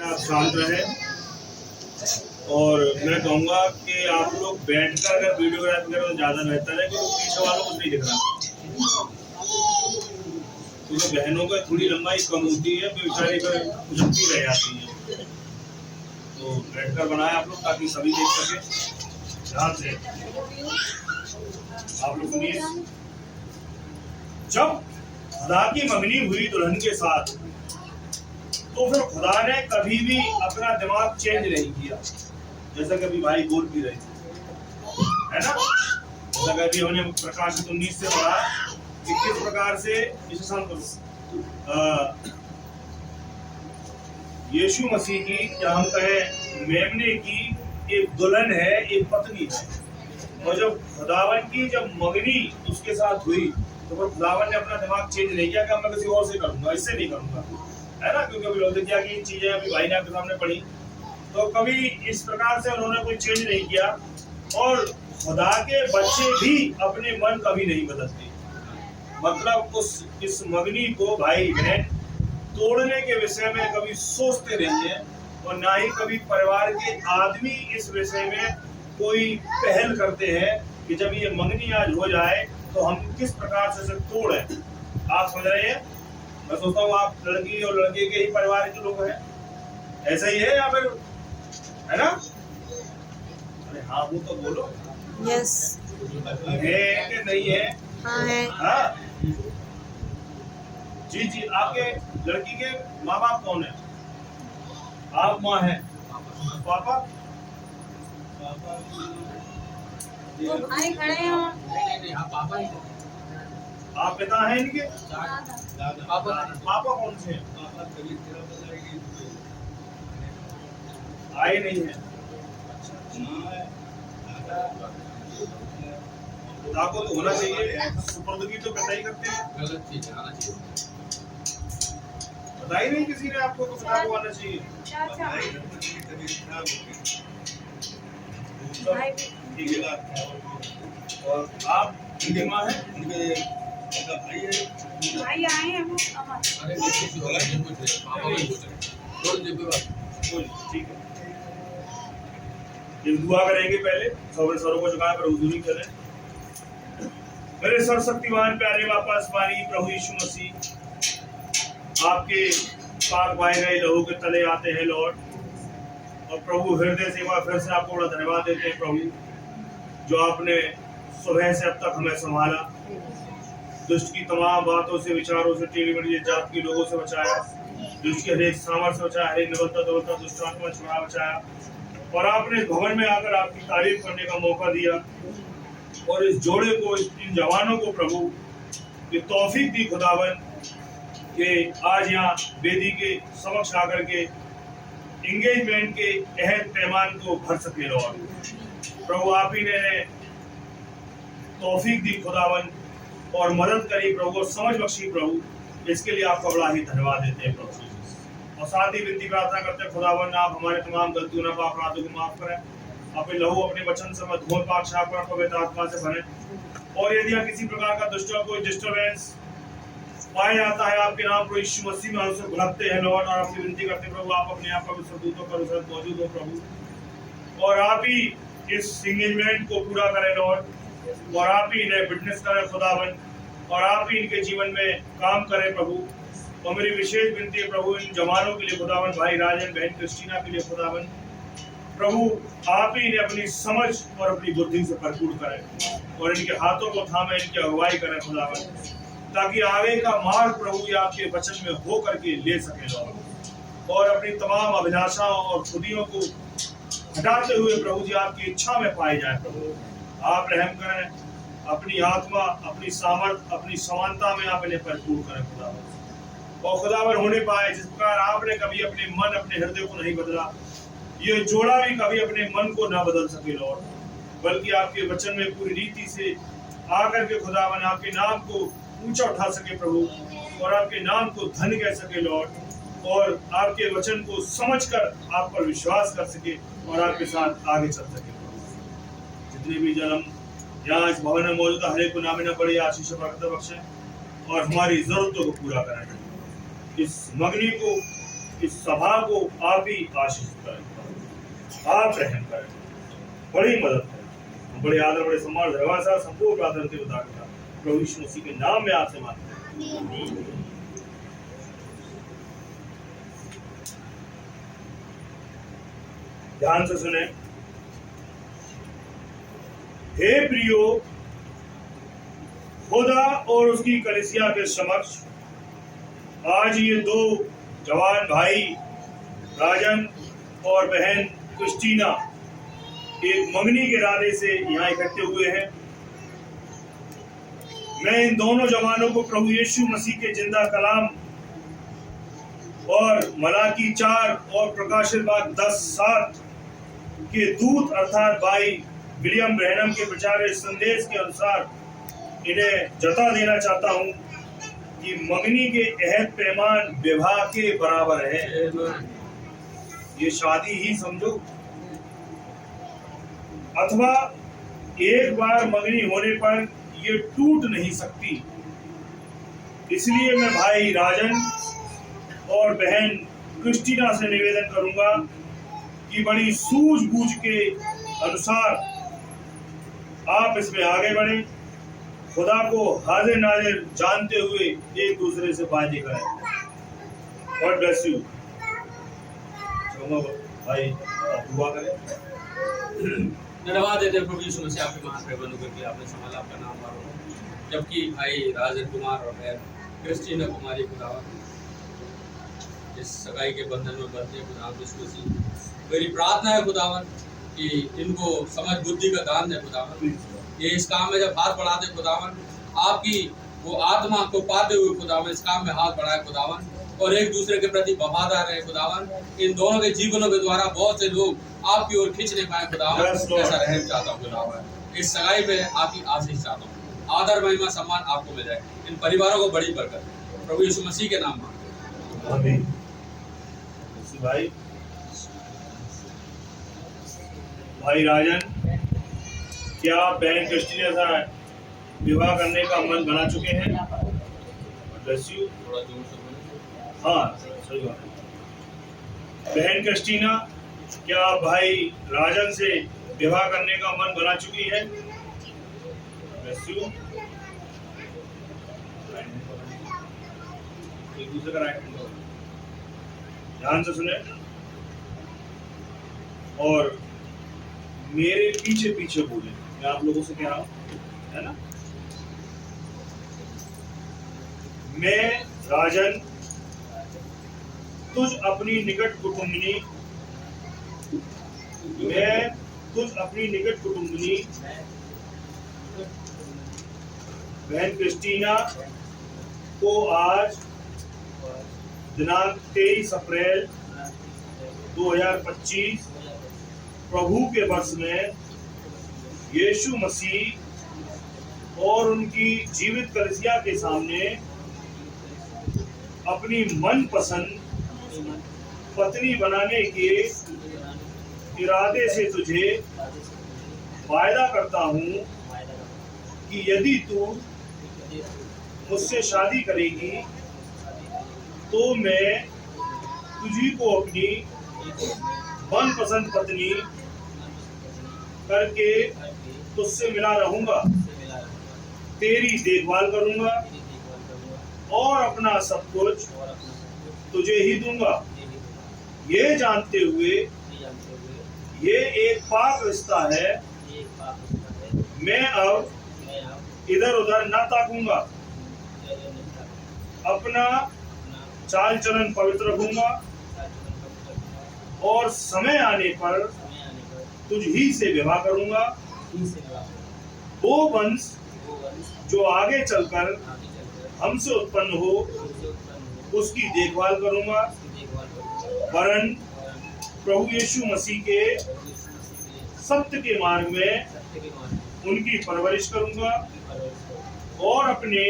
आप शांत रहे और मैं कहूँगा कि आप लोग बैठकर अगर वीडियोग्राफी करें तो ज़्यादा बेहतर है, क्योंकि पीछे वालों को कुछ नहीं दिख रहा, क्योंकि बहनों का थोड़ी लंबाई कम होती है, बेचारी पर झुकती रह जाती है। तो बैठकर बनाए आप लोग ताकि सभी देख सके ध्यान से। आप लोग सुनिए। जब खुदा की मंगनी हुई दुल्हन के साथ, तो फिर खुदा ने कभी भी अपना दिमाग चेंज नहीं किया। जैसा कि अभी भाई बोल भी रहे है ना, जैसा कि अभी हमने प्रकाशित 19 से पढ़ा कि किस प्रकार से यीशु मसीह की, या हम कहें मेमने की एक दुल्हन है, एक पत्नी है। और जब खुदावन की जब मंगनी उसके साथ हुई तो फिर खुदावन ने अपना दिमाग चेंज नहीं किया कि मैं किसी और से करूंगा, इससे नहीं करूंगा, है ना। क्योंकि अभी लौकिया की चीजें अभी भाई ने आपके सामने पढ़ी, तो कभी इस प्रकार से उन्होंने कोई चेंज नहीं किया। और खुदा के बच्चे भी अपने मन कभी नहीं बदलते, मतलब इस मंगनी को भाई बहन तोड़ने के विषय में कभी सोचते नहीं है, और ना ही कभी परिवार के आदमी इस विषय में कोई पहल करते हैं कि जब ये मंगनी आज हो जाए तो हम किस प्रकार से इसे तोड़ें। आप समझ रहे हैं? मैं सोचता हूँ आप लड़की और लड़के के ही परिवार के लोग हैं, ऐसा ही है या फिर, है ना? अरे हाँ वो तो बोलो। यस है कि नहीं है? हाँ है। हाँ जी जी। आपके लड़की के माँ बाप कौन है? आप माँ हैं, पापा वो भाई खड़े हैं और पापा ही आप पिता हैं इनके? पापा कौन से हैं? आए नहीं है। पिता को तो होना चाहिए, सुपुर्दगी तो पिता ही करते हैं। गलत चीज आना चाहिए। पता ही नहीं किसी ने आपको तो पिता को आना चाहिए। ठीक है। और आप इनके माँ हैं? भाई आए हैं वो अमर। अरे किसी और के पूछ रहे पापा को पूछ रहे रोज जब भी बात ठीक है। ये दुआ करेंगे पहले, सरों को झुकाएं पर हुजूरी करें। मेरे सर्वशक्तिमान प्यारे बापा आसमानी प्रभु यीशु मसीह, आपके पाक पाए गए लहू के तले आते हैं लॉर्ड, और प्रभु हृदय से फिर से आपको बड़ा धन्यवाद देते हैं प्रभु, जो आपने सुबह से अब तक हमें संभाला, दुष्ट की तमाम बातों से, विचारों से, टेढ़ी मेढ़ी जात के लोगों से बचाया, दुष्ट के हरेक सामर्थ्य से बचाया, हरेक निबलता दुबलता दुष्ट आत्मा छुड़ा बचाया, और आपने भवन में आकर आपकी तारीफ करने का मौका दिया, और इस जोड़े को, इन जवानों को प्रभु ये तौफीक दी खुदावन कि आज यहाँ वेदी के समक्ष आकर के एंगेजमेंट के अहद पैमान को भर सके लॉर्ड। प्रभु आप ही ने तौफीक दी खुदावन और मदद करी प्रभु, और समझ बख्शी प्रभु, इसके लिए आपका बड़ा ही धन्यवाद देते हैं प्रभु। और साथ ही विनती प्रार्थना करते हैं खुदावन, आप हमारे तमाम गलतियों और अपराधों को माफ करें, अपने लहू अपने वचन से मत धोए, पाक साफ कर, पवित्र आत्मा से भरें, और यदि किसी प्रकार का दुष्ट कोई डिस्टर्बेंस पाया जाता है आपके नाम पर यीशु मसीह में उसे भुगतते हैं लॉर्ड, और आपसे विनती करते हैं प्रभु, आप अपने आप का दूतों पर उसे मौजूद हो प्रभु, और आप ही इस एंगेजमेंट को पूरा करें लॉर्ड, और आप ही इन्हें विटनेस करें खुदावन, और आप ही इनके जीवन में काम करें प्रभु। और मेरी विशेष विनती है प्रभु इन जवानों के लिए खुदावन, भाई राजन, बहन क्रिस्टीना के लिए खुदावन, प्रभु आप ही इन्हें अपनी समझ और अपनी बुद्धि से भरपूर करें, और इनके हाथों को थामे, इनकी अगुवाई करें खुदावन, ताकि आगे का मार्ग प्रभु ये आपके वचन में हो करके ले सके लॉर्ड, और अपनी तमाम अभिलाषाओं और खुदियों को हटाते हुए प्रभु जी आपकी इच्छा में पाए जाए प्रभु। आप रहम करें, अपनी आत्मा, अपनी सामर्थ, अपनी समानता में आप इन्हें भरपूर करें खुदावन, और खुदावन होने पाए जिस प्रकार आपने कभी अपने मन, अपने हृदय को नहीं बदला, ये जोड़ा भी कभी अपने मन को ना बदल सके लॉर्ड, बल्कि आपके वचन में पूरी रीति से आकर के खुदावन आपके नाम को ऊंचा उठा सके प्रभु, और आपके नाम को धन कह सके लॉर्ड, और आपके वचन को समझकर आप पर विश्वास कर सके, और आपके साथ आगे चल सके। जितने भी जन्म यहाँ इस भवन में मौजूद हर एक को नाम न बड़ी आशीष बख्शे, और हमारी जरूरतों को पूरा करें। इस मंगनी को, इस सभा को आप ही आशीष करें, आप रहम करें, बड़ी मदद करें। बड़े आदर बड़े सम्मान धन्यवाद साहब संपूर्ण प्रार्थना के उदाहरण प्रभु यीशु मसीह के नाम में आपसे मांगते हैं। ध्यान से सुने। हे प्रियो, खुदा और उसकी कलीसिया के समक्ष आज ये दो जवान भाई राजन और बहन क्रिस्टीना एक मंगनी के इरादे से यहाँ इकट्ठे हुए हैं। मैं इन दोनों जवानों को प्रभु यीशु मसीह के जिंदा कलाम और मलाकी 4 और प्रकाशित वाक्य 10:7 के दूत अर्थात भाई विलियम ब्रैनम के प्रचारित संदेश के अनुसार इन्हें जता देना चाहता हूं कि मंगनी के अहद पैमान विवाह के बराबर है। ये शादी ही समझो, अथवा एक बार मंगनी होने पर ये टूट नहीं सकती। इसलिए मैं भाई राजन और बहन क्रिस्टीना से निवेदन करूंगा कि बड़ी सूझबूझ के अनुसार आप इसमें आगे बढ़े, खुदा को हाजिर नाजिर जानते हुए एक दूसरे से वादे करें। God bless you. भाई आप दुआ करें। धन्यवाद देते हैं प्रभु यीशु मसीह आपके महान प्रबंधों के आपने संभाला, आपका नाम बार जबकि भाई राजन कुमार और बहन क्रिस्टीना कुमारी खुदावन इस सगाई के बंधन में बंधे खुदावन यीशु मसीह, मेरी प्रार्थना है खुदावन कि इनको समझ बुद्धि का दान दे खुदावन। ये इस काम में जब हाथ बढ़ाते खुदावन, आपकी वो आत्मा को पाते हुए खुदावन इस काम में हाथ बढ़ाए खुदावन, और एक दूसरे के प्रति वफादार रहे खुदावन। इन दोनों के जीवनों के द्वारा बहुत से लोग आपकी ओर खींचने पाए खुदावन, ऐसा रहम चाहता हूँ खुदावन। इस सगाई में आपकी आशीष चाहता हूँ, आदर महिमा सम्मान आपको मिल जाए, इन परिवारों को बड़ी बरकत प्रभु यीशु मसीह के नाम में आमीन। भाई भाई राजन, क्या आप बहन क्रिस्टीना से विवाह करने का मन बना चुके हैं? Bless you. थोड़ा जोर से बोलें। हाँ सही बात है। बहन क्रिस्टीना, क्या आप भाई राजन से विवाह करने का मन बना चुकी है? Bless you. एक दूसरे का राइट हैंड ध्यान से सुने और मेरे पीछे पीछे बोले। मैं आप लोगों से कह रहा हूं, है ना? मैं राजन तुझ अपनी निकट कुटुंबिनी बहन क्रिस्टीना को आज दिनांक 23 अप्रैल 2025 प्रभु के वर्ष में यीशु मसीह और उनकी जीवित कलीसिया के सामने अपनी मनपसंद पत्नी बनाने के इरादे से तुझे वायदा करता हूँ कि यदि तू मुझसे शादी करेगी तो मैं तुझी को अपनी मनपसंद पत्नी करके तुझसे मिला रहूंगा, तेरी देखभाल करूंगा और अपना सब कुछ तुझे ही दूंगा, ये जानते हुए ये एक पाक रिश्ता है। मैं अब इधर उधर ना ताकूंगा, अपना चाल चलन पवित्र रखूंगा और समय आने पर तुझ ही से विवाह करूंगा। वो वंश जो आगे चलकर हमसे उत्पन्न हो उसकी देखभाल करूंगा, वरन प्रभु यीशु मसीह के सत्य के मार्ग में उनकी परवरिश करूंगा और अपने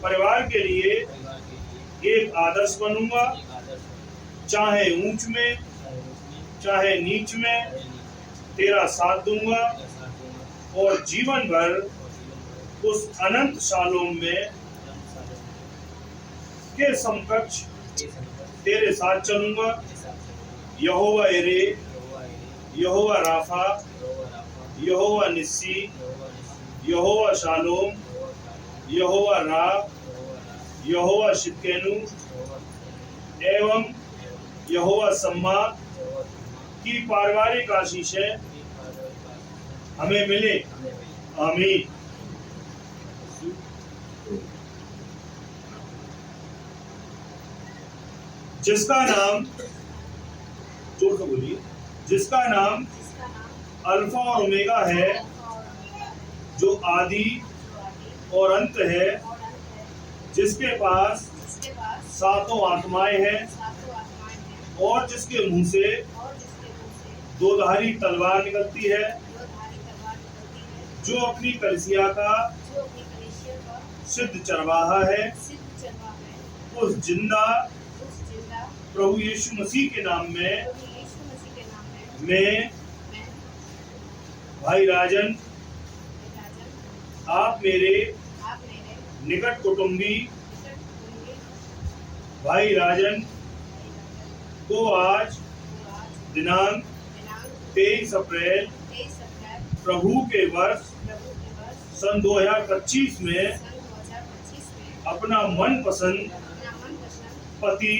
परिवार के लिए एक आदर्श बनूंगा, चाहे ऊंच में चाहे नीच में तेरा साथ दूंगा और जीवन भर उस अनंत शालोम में के समकक्ष तेरे साथ चलूंगा। यहोवा एरे, यहोवा राफा, यहोवा निस्सी, यहोवा शालोम, यहोवा रा, यहोवा शिक्केनु एवं यहोवा सम्मा की पारिवारिक आशीषें हमें मिले। आमीन। जिसका नाम, जोर से बोलिए, जिसका नाम अल्फा और ओमेगा है, जो आदि और अंत है, जिसके पास सातों आत्माएं हैं और जिसके मुंह से दोधारी तलवार निकलती है, जो अपनी कलीसिया का सिद्ध चरवाहा है, उस जिंदा प्रभु यीशु मसीह के नाम में मैं भाई राजन, आप मेरे निकट कुटुंबी भाई राजन को आज दिनांक 23 अप्रैल प्रभु के वर्ष सन 2025 में अपना मनपसंद पति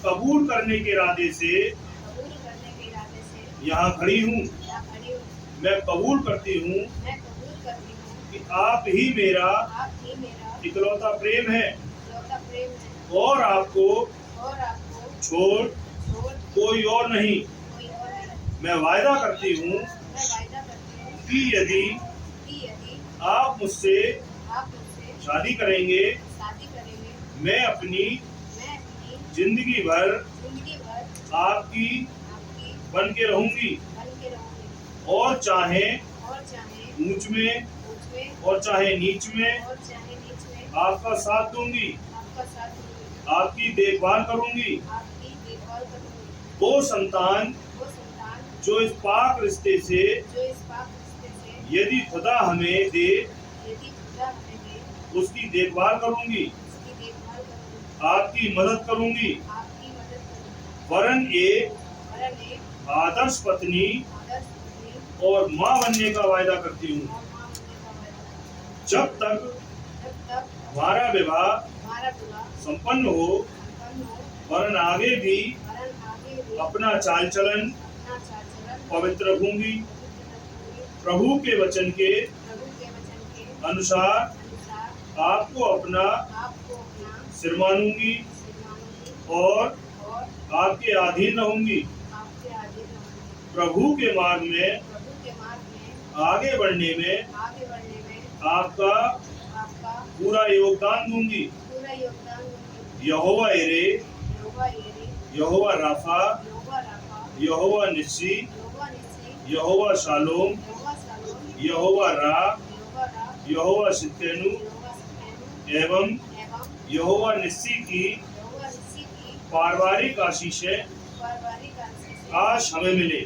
कबूल करने के इरादे से यहाँ खड़ी हूँ। मैं कबूल करती हूँ कि आप ही मेरा इकलौता प्रेम है और आपको छोड़ कोई और नहीं। मैं वायदा करती हूँ कि यदि आप मुझसे शादी करेंगे, मैं अपनी जिंदगी भर आपकी बन के रहूंगी और चाहे ऊंच में और चाहे नीच में आपका साथ दूंगी, आपकी देखभाल करूंगी। वो संतान जो इस पाक रिश्ते से यदि खुदा हमें दे, उसकी देखभाल करूंगी, आपकी मदद करूंगी। वरन एक आदर्श पत्नी और माँ बनने का वायदा करती हूँ, जब तक हमारा विवाह संपन्न हो। वरन आगे भी अपना चाल चलन पवित्र रखूंगी, प्रभु के वचन के अनुसार आपको अपना सिर मानूंगी और आपके अधीन रहूंगी। प्रभु के मार्ग में आगे बढ़ने में आपका पूरा योगदान दूंगी। यहोवा एरे, यहोवा राफा, यहोवा निस्सी, यहोवा शालोम, यहोवा रा, यहोवा शिक्केनु एवं यहोवा निस्सी की पारिवारिक आशीषें आज हमें मिले।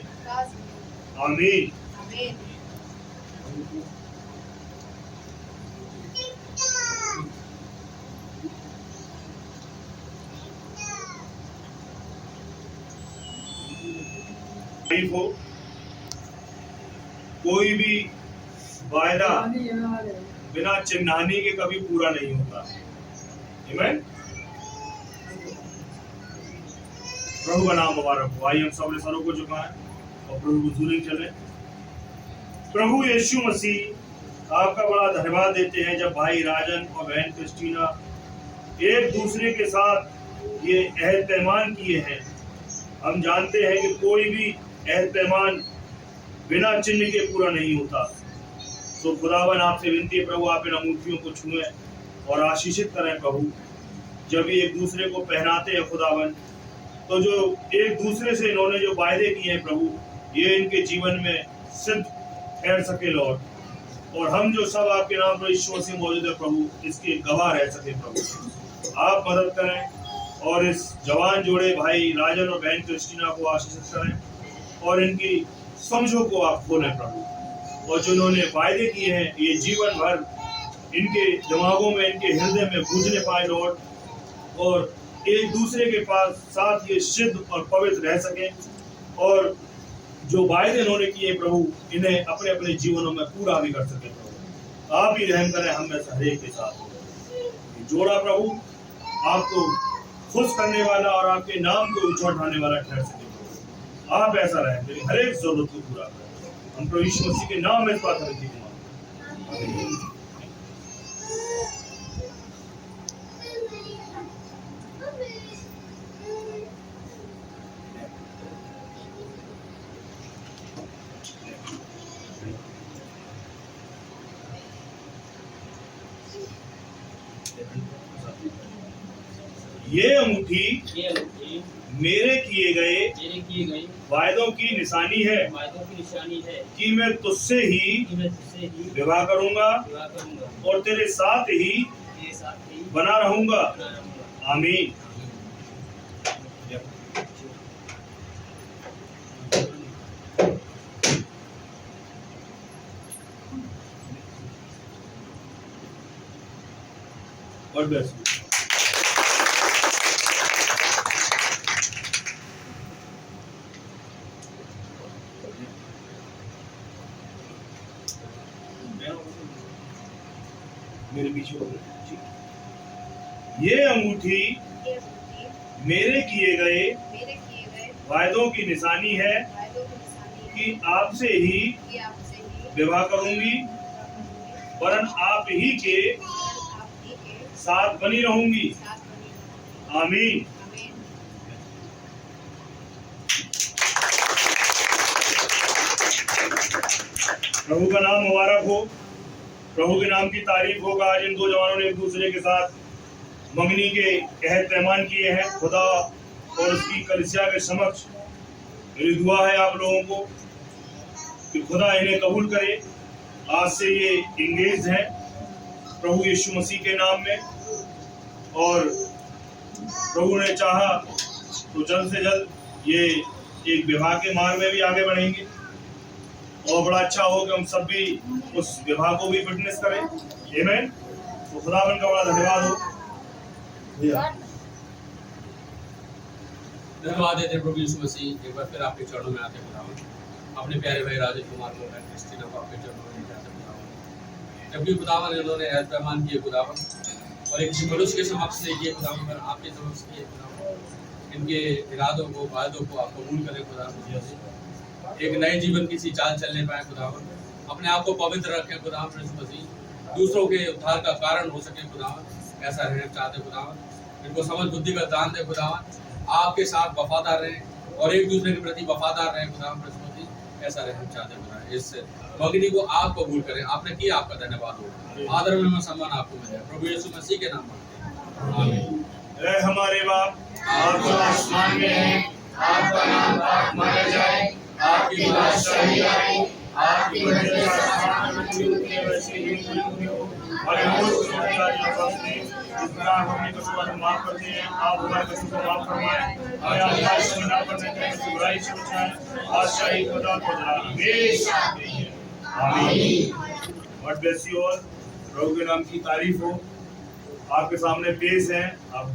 आमीन। हो कोई भी वायदा बिना चिन्हानी के कभी पूरा नहीं होता। आमीन। प्रभु का नाम मुबारक हो। आइए हम सबने सरों को झुकाएं और प्रभु को हुजूरी चले। प्रभु यीशु मसीह आपका बड़ा धन्यवाद देते हैं जब भाई राजन और बहन क्रिस्टीना एक दूसरे के साथ ये अहद पैमान किए हैं। हम जानते हैं कि कोई भी अहद पैमान बिना चिन्ह के पूरा नहीं होता। तो खुदावन आपसे विनती है प्रभु, आप इन अंगूठियों को छुएं और आशीषित करें प्रभु। जब ये एक दूसरे को पहनाते हैं खुदावन, तो जो एक दूसरे से इन्होंने जो वायदे किए हैं प्रभु, ये इनके जीवन में सिद्ध ठहर सके लॉर्ड। और हम जो सब आपके नाम पर ईश्वर से मौजूद है प्रभु, इसके गवाह रह सके प्रभु। आप मदद करें और इस जवान जोड़े भाई राजन और बहन क्रिस्टीना को आशीषित करें और इनकी समझों को आप खोलें प्रभु। और जो इन्होंने वायदे किए हैं ये जीवन भर इनके दिमागों में, इनके हृदय में गूंजने पाए लॉर्ड। और एक दूसरे के पास साथ ये सिद्ध और पवित्र रह सके और जो वायदे इन्होंने किए प्रभु इन्हें अपने अपने जीवनों में पूरा भी कर सके प्रभु। आप ही रहम करें हम में से हरेक के साथ। जोड़ा प्रभु आपको खुश करने वाला और आपके नाम को ऊंचा उठाने वाला ठहर सके प्रभु। आप ऐसा रहें, मेरी हर एक जरूरत को पूरा करें। हम प्रभु यीशु मसीह के नाम में इस बात करती हूँ। ये अंगूठी मेरे किए गए वायदों की निशानी है कि मैं तुझसे ही विवाह करूंगा और तेरे साथ ही बना रहूंगा। आमीन। God bless you. मेरे पीछे हो गए। ये अंगूठी मेरे किए गए वायदों की निशानी है कि आपसे ही विवाह करूंगी वरन आप ही के साथ बनी रहूंगी। आमीन। प्रभु का नाम मुबारक हो। प्रभु के नाम की तारीफ होगा। आज इन दो जवानों ने एक दूसरे के साथ मंगनी के कहत पैमान किए हैं। खुदा और उसकी कलीसिया के समक्ष मेरी दुआ है आप लोगों को कि खुदा इन्हें कबूल करे। आज से ये इंगेज हैं प्रभु यीशु मसीह के नाम में और प्रभु ने चाहा तो जल्द से जल्द ये एक विवाह के मार्ग में भी आगे बढ़ेंगे और बड़ा अच्छा हो कि हम सब भी उस विवाह को भी फिटनेस करें। आमीन। तो खुदावन का बड़ा धन्यवाद हो। धन्यवाद देते प्रभु यीशु मसीह। एक बार फिर आपके चरणों में आते खुदावन, अपने प्यारे भाई राजेश कुमार को क्रिस्टीना को आपके चरणों में जाते खुदावन। जबकि खुदावन इन्होंने ऐद पैमान किए खुदावन और एक मनुष्य के समक्ष से किए खुदावन पर आपके समक्ष किए खुदावन। इनके इरादों को वायदों को आप कबूल करें खुदावन। एक नए जीवन की सी चाल चलने पाए खुदावन। अपने आप को पवित्र रखें खुदावन यीशु मसीह। दूसरों के उद्धार का कारण हो सके खुदावन, ऐसा रहना चाहते खुदावन। इनको समझ बुद्धि का दान दे खुदावन। आपके साथ वफादार रहें और एक दूसरे के प्रति वफादार रहें खुदावन यीशु मसीह। ऐसा रहना चाहते खुदावन। इस मंगनी को आप कबूल करें। आपने किया, आपका धन्यवाद हो। आदर में सम्मान आपको मिले प्रभु यीशु मसीह के नाम में। आमीन। ऐ हमारे बाप आप जो आसमान में हैं, आपका नाम पाक माना जाए, आपकी बादशाही आए, आपकी मर्जी आसमान में पूरी होती है वैसे ही जमीन में हो। और हमको सुनता है फसले जितना हमने कसूर माफ करते हैं, आप हमारे कसूर को माफ फरमाएं। हमें आज़ाद से ना करने दें, बुराई से बचाएं। बादशाही खुदा को हमेशा आमीन। God bless you all. प्रभु के नाम की तारीफ हो। आपके सामने पेश है आप